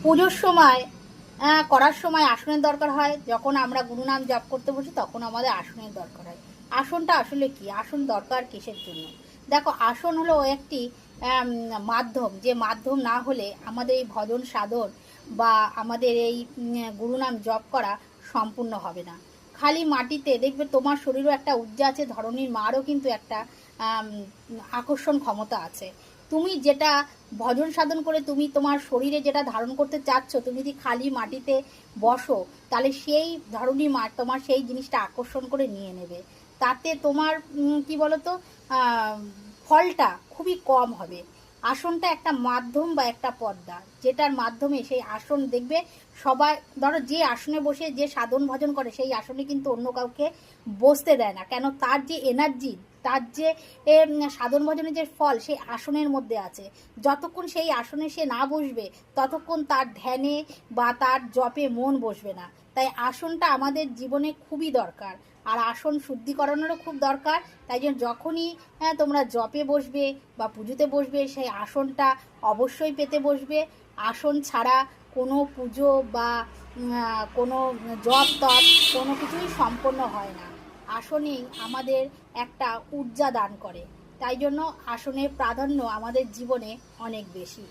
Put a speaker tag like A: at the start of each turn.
A: পুজোর সময় করার সময় আসনের দরকার হয়। যখন আমরা গুরুনাম জপ করতে বসি তখন আমাদের আসনের দরকার হয়। আসনটা আসলে কি, আসন দরকার কিসের জন্য? দেখো, আসন হলো একটি মাধ্যম, যে মাধ্যম না হলে আমাদের এই ভজন সাধন বা আমাদের এই গুরুনাম জপ করা সম্পূর্ণ হবে না। খালি মাটিতে দেখবে তোমার শরীরও একটা ঊর্জা আছে, ধরণীর মারও কিন্তু একটা আকর্ষণ ক্ষমতা আছে। তুমি যেটা ভজন সাধন করে তুমি তোমার শরীরে যেটা ধারণ করতে চাচ্ছ, তুমি যদি খালি মাটিতে বসো তাহলে সেই ধরনী মা তোমার সেই জিনিসটা আকর্ষণ করে নিয়ে নেবে। তাতে তোমার কি বলতো, ফলটা খুবই কম হবে। আসনটা একটা মাধ্যম বা একটা পর্দা, যেটার মাধ্যমে সেই আসন দেখবে সবাই, ধরো যে আসনে বসে যে সাধন ভজন করে সেই আসনে কিন্তু অন্য কাউকে বসতে দেয় না। কেন? তার যে এনার্জি, তার যে সাধন ভজনের যে ফল সেই আসনের মধ্যে আছে। যতক্ষণ সেই আসনে সে না বসবে ততক্ষণ তার ধ্যানে বা তার জপে মন বসবে না। তাই আসনটা আমাদের জীবনে খুবই দরকার, আর আসন শুদ্ধিকরণেরও খুব দরকার। তাই জন্য যখনই তোমরা জপে বসবে বা পুজোতে বসবে সেই আসনটা অবশ্যই পেতে বসবে। আসন ছাড়া কোনো পুজো বা কোনো জপ তপ কোনো কিছুই সম্পন্ন হয় না। আসনেই আমাদের একটা ঊর্জা দান করে। তাই জন্য আসনের প্রাধান্য আমাদের জীবনে অনেক বেশি।